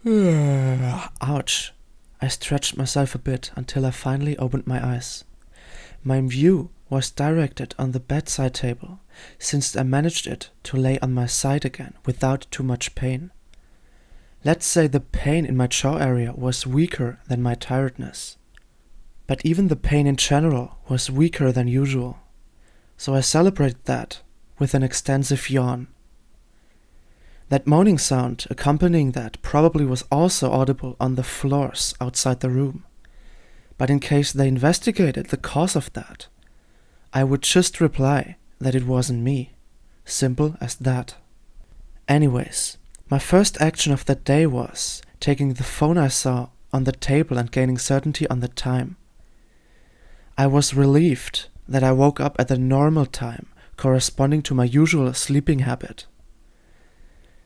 Ouch. I stretched myself a bit until I finally opened my eyes. My view was directed on the bedside table, since I managed it to lay on my side again without too much pain. Let's say the pain in my jaw area was weaker than my tiredness. But even the pain in general was weaker than usual, so I celebrated that with an extensive yawn. That moaning sound accompanying that probably was also audible on the floors outside the room, but in case they investigated the cause of that, I would just reply that it wasn't me. Simple as that. Anyways, my first action of that day was taking the phone I saw on the table and gaining certainty on the time. I was relieved that I woke up at the normal time corresponding to my usual sleeping habit.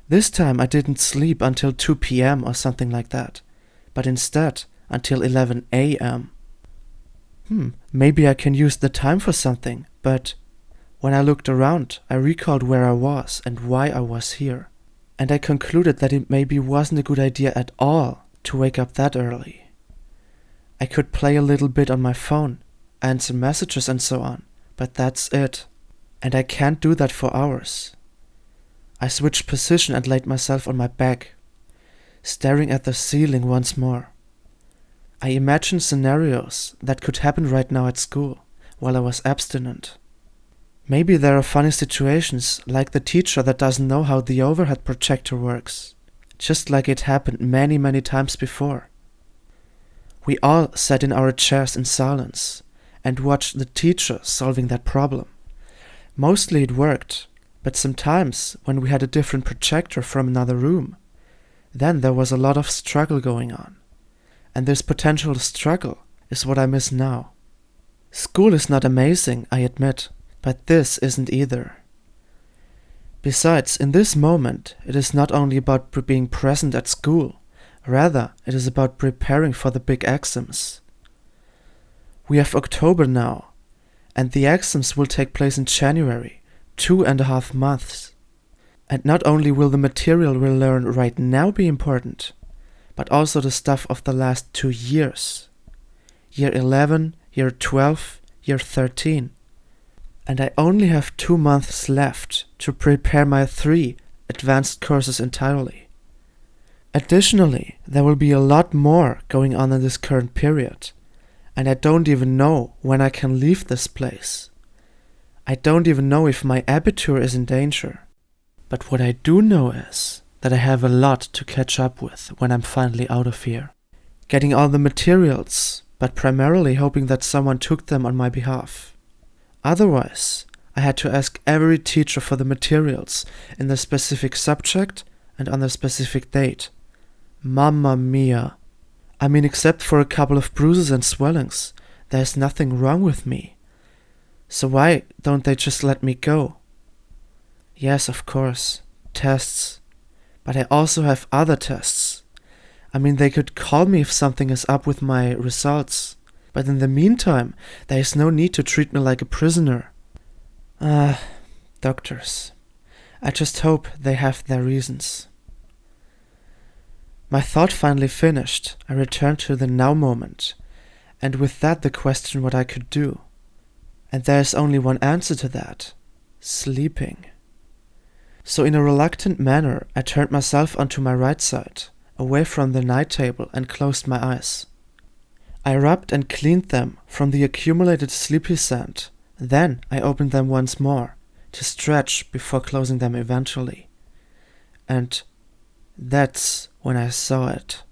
This time I didn't sleep until 2 p.m. or something like that, but instead until 11 a.m. Maybe I can use the time for something, but when I looked around, I recalled where I was and why I was here, and I concluded that it maybe wasn't a good idea at all to wake up that early. I could play a little bit on my phone, answer messages and so on, but that's it, and I can't do that for hours. I switched position and laid myself on my back, staring at the ceiling once more. I imagined scenarios that could happen right now at school while I was abstinent. Maybe there are funny situations like the teacher that doesn't know how the overhead projector works, just like it happened many times before. We all sat in our chairs in silence and watched the teacher solving that problem. Mostly it worked, but sometimes when we had a different projector from another room, then there was a lot of struggle going on. And this potential struggle is what I miss now. School is not amazing, I admit, but this isn't either. Besides, in this moment, it is not only about being present at school, rather it is about preparing for the big exams. We have October now, and the exams will take place in January, 2.5 months. And not only will the material we learn right now be important, but also the stuff of the last 2 years. Year 11, year 12, year 13. And I only have 2 months left to prepare my 3 advanced courses entirely. Additionally, there will be a lot more going on in this current period, and I don't even know when I can leave this place. I don't even know if my abitur is in danger. But what I do know is that I have a lot to catch up with when I'm finally out of here. Getting all the materials, but primarily hoping that someone took them on my behalf. Otherwise, I had to ask every teacher for the materials in the specific subject and on the specific date. Mamma mia. I mean, except for a couple of bruises and swellings, there's nothing wrong with me. So why don't they just let me go? Yes, of course, tests. But I also have other tests. I mean, they could call me if something is up with my results. But in the meantime, there is no need to treat me like a prisoner. Doctors. I just hope they have their reasons. My thought finally finished, I returned to the now moment, and with that the question what I could do. And there is only one answer to that. Sleeping. So in a reluctant manner, I turned myself onto my right side, away from the night table, and closed my eyes. I rubbed and cleaned them from the accumulated sleepy sand. Then I opened them once more, to stretch before closing them eventually. And that's when I saw it.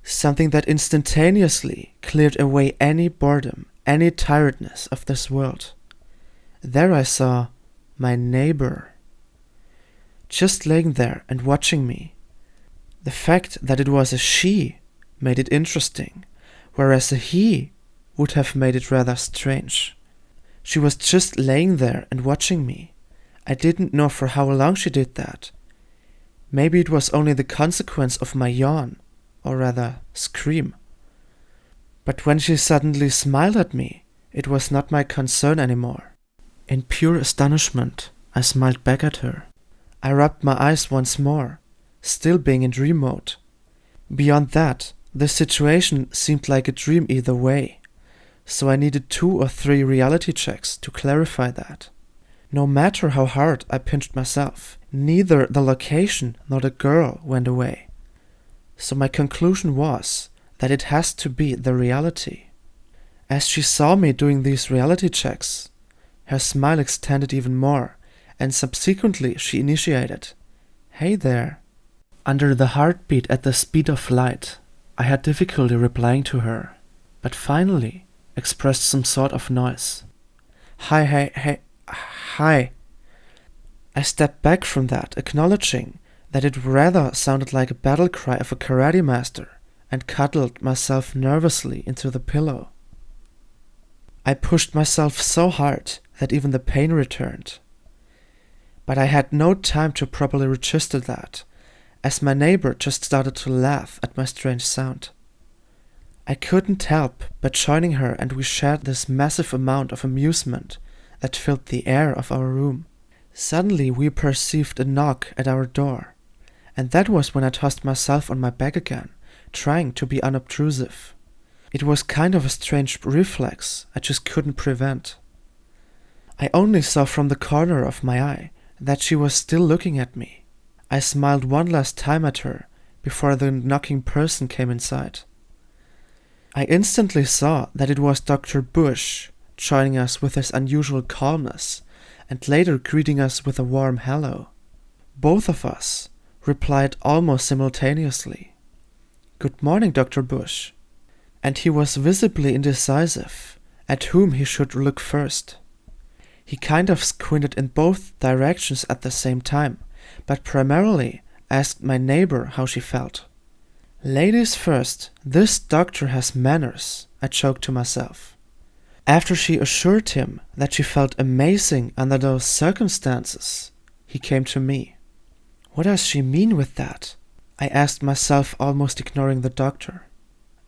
Something that instantaneously cleared away any boredom, any tiredness of this world. There I saw my neighbor, just laying there and watching me. The fact that it was a she made it interesting, whereas a he would have made it rather strange. She was just laying there and watching me. I didn't know for how long she did that. Maybe it was only the consequence of my yawn, or rather scream. But when she suddenly smiled at me, it was not my concern anymore. In pure astonishment, I smiled back at her. I rubbed my eyes once more, still being in dream mode. Beyond that, the situation seemed like a dream either way, so I needed 2 or 3 reality checks to clarify that. No matter how hard I pinched myself, neither the location nor the girl went away. So my conclusion was that it has to be the reality. As she saw me doing these reality checks, her smile extended even more, and subsequently she initiated, "Hey there." Under the heartbeat at the speed of light, I had difficulty replying to her, but finally expressed some sort of noise. Hi. I stepped back from that, acknowledging that it rather sounded like a battle cry of a karate master, and cuddled myself nervously into the pillow. I pushed myself so hard that even the pain returned. But I had no time to properly register that, as my neighbor just started to laugh at my strange sound. I couldn't help but joining her, and we shared this massive amount of amusement that filled the air of our room. Suddenly we perceived a knock at our door, and that was when I tossed myself on my back again, trying to be unobtrusive. It was kind of a strange reflex I just couldn't prevent. I only saw from the corner of my eye that she was still looking at me. I smiled one last time at her before the knocking person came inside. I instantly saw that it was Dr. Bush joining us with his unusual calmness and later greeting us with a warm hello. Both of us replied almost simultaneously. "Good morning, Dr. Bush." And he was visibly indecisive at whom he should look first. He kind of squinted in both directions at the same time, but primarily asked my neighbor how she felt. "Ladies first, this doctor has manners," I joked to myself. After she assured him that she felt amazing under those circumstances, he came to me. What does she mean with that? I asked myself, almost ignoring the doctor.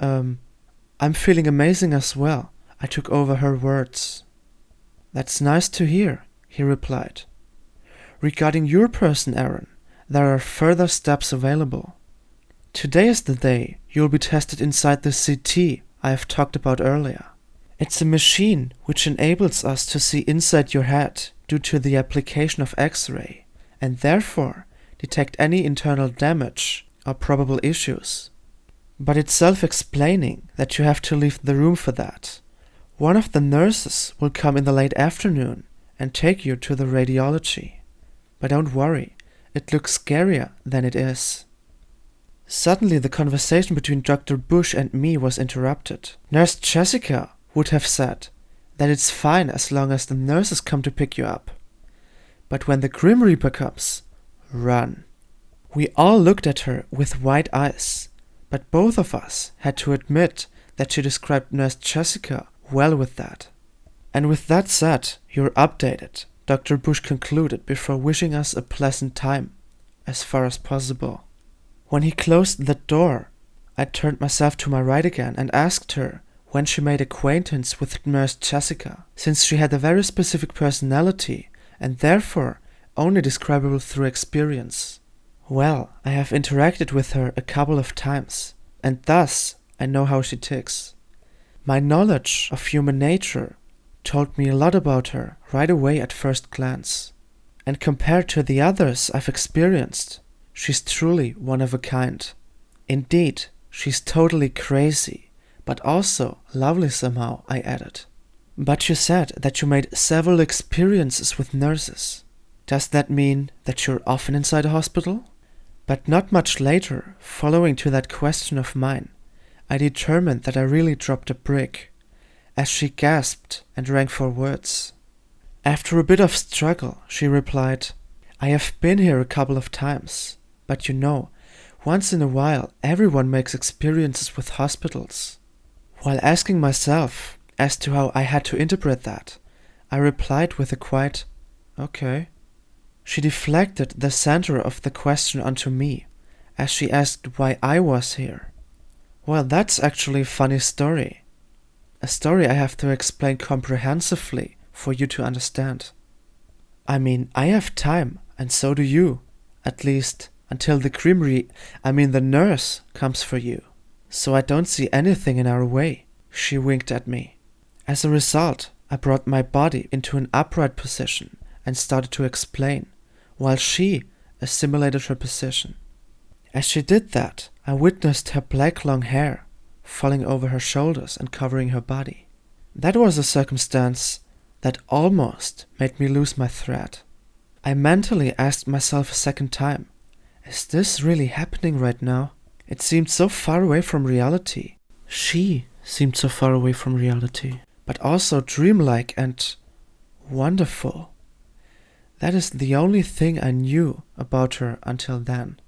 I'm feeling amazing as well, I took over her words. "That's nice to hear," he replied. "Regarding your person, Aaron, there are further steps available. Today is the day you'll be tested inside the CT I have talked about earlier. It's a machine which enables us to see inside your head due to the application of X-ray, and therefore detect any internal damage or probable issues. But it's self-explaining that you have to leave the room for that. One of the nurses will come in the late afternoon and take you to the radiology. But don't worry, it looks scarier than it is." Suddenly the conversation between Dr. Bush and me was interrupted. Nurse Jessica would have said that it's fine as long as the nurses come to pick you up. But when the Grim Reaper comes, run. We all looked at her with wide eyes, but both of us had to admit that she described Nurse Jessica well with that. "And with that said, you're updated," Dr. Bush concluded before wishing us a pleasant time, as far as possible. When he closed the door, I turned myself to my right again and asked her when she made acquaintance with Nurse Jessica, since she had a very specific personality and therefore only describable through experience. "Well, I have interacted with her a couple of times, and thus I know how she ticks. My knowledge of human nature told me a lot about her right away at first glance, and compared to the others I've experienced, she's truly one of a kind. Indeed, she's totally crazy, but also lovely somehow," I added. "But you said that you made several experiences with nurses. Does that mean that you're often inside a hospital?" But not much later, following to that question of mine, I determined that I really dropped a brick, as she gasped and rang for words. After a bit of struggle, she replied, "I have been here a couple of times, but you know, once in a while everyone makes experiences with hospitals." While asking myself as to how I had to interpret that, I replied with a quiet, "Okay." She deflected the center of the question onto me, as she asked why I was here. Well, that's actually a funny story. A story I have to explain comprehensively for you to understand. I mean, I have time, and so do you. At least, until the nurse comes for you. So I don't see anything in our way." She winked at me. As a result, I brought my body into an upright position and started to explain, while she assimilated her position. As she did that, I witnessed her black long hair falling over her shoulders and covering her body. That was a circumstance that almost made me lose my thread. I mentally asked myself a second time, is this really happening right now? It seemed so far away from reality. She seemed so far away from reality, but also dreamlike and wonderful. That is the only thing I knew about her until then.